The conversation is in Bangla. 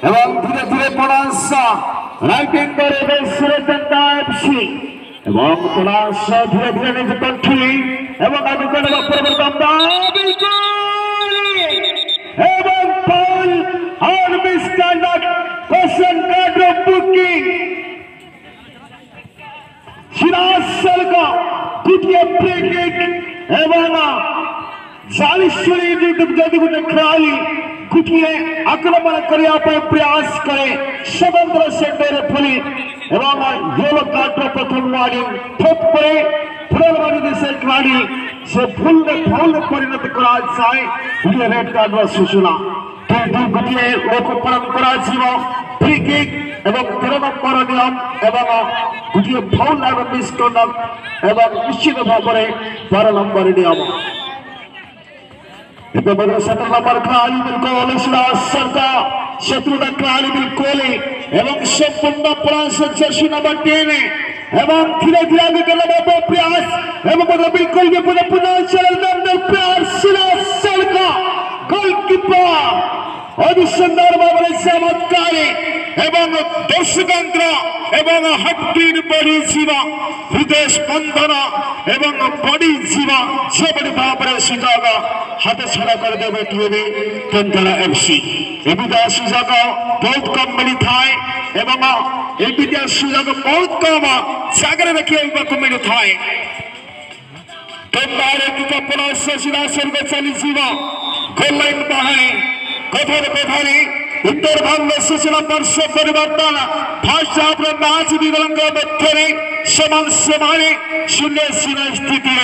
এবং ধীরে ধীরে পলাশ রাইটিং করে এফসি এবং পলাশ ধীরে ধীরে নিজে কণ্ঠী এবং আগে করে পরিবর্তন এবং পাউল আর misconduct caution card of booking Siraj সরকা দ্বিতীয় ফ্রি কিক এবং 40 যদি খেলাড়ি গুটিয়ে আক্রমণ করিয়া প্রয়াস করে स्वतंत्र सेंटर फुली এবং येलो कार्ड प्रथम वार्निंग ठोक করে ফুটবল দেশে খেলাড়ি সে ফাউলে পরিণত করা যায় দুই রেড কার্ডের সূচনা কিন্তু গুটিয়ে লোকপালন করা ছিল ফ্রি কিক এবং 13 নম্বর নিয়ম এবং গুটিয়ে ফাউল এবং মিসকন্ডাক্ট এবং নিশ্চিত ভাবে 12 নম্বর নিয়ম इधर 17 नंबर खेलाड़ी बिल्कुल सिराज सरका शत्रुघ्न खेलाड़ी बिल्कुल एवं संपूर्ण प्रयास जर्सी नंबर 10 एवं धीरे धीरे आगे करने का प्रयास एवं बिल्कुल भी पुनः चलने प्रयास सिराज सरका गोलकीपर অবিস্মরণীয় ভাবে চমৎকারী এবং দর্শকযন্ত্র এবং হার্টবিট বডি জীবা হৃদয় স্পন্দন এবং বডি জীবা যেভাবে ভাবে সুযোগ হাতে ছড়া করে দেবে টিভি তেন্তালা এফসি এবিধা সুযোগ বহুত কম মিলিଥାଏ এবং এবিধা সুযোগ বহুত কম জায়গায় রাখিବାକୁ ମିଳିଥାଏ ତେମ୍ବାରେ କିକା ପଳାସ ସିରାସରଗ ଚାଲିଯିବ ଗୋଲ ଲାଇନ୍ ବାହାରେ कठोर कठोरी इंटरवल में सूचना वर्ष परिवर्तन फर्स्ट हाफ में मैच विकलंग मध्य समान समान 0-0 स्थिति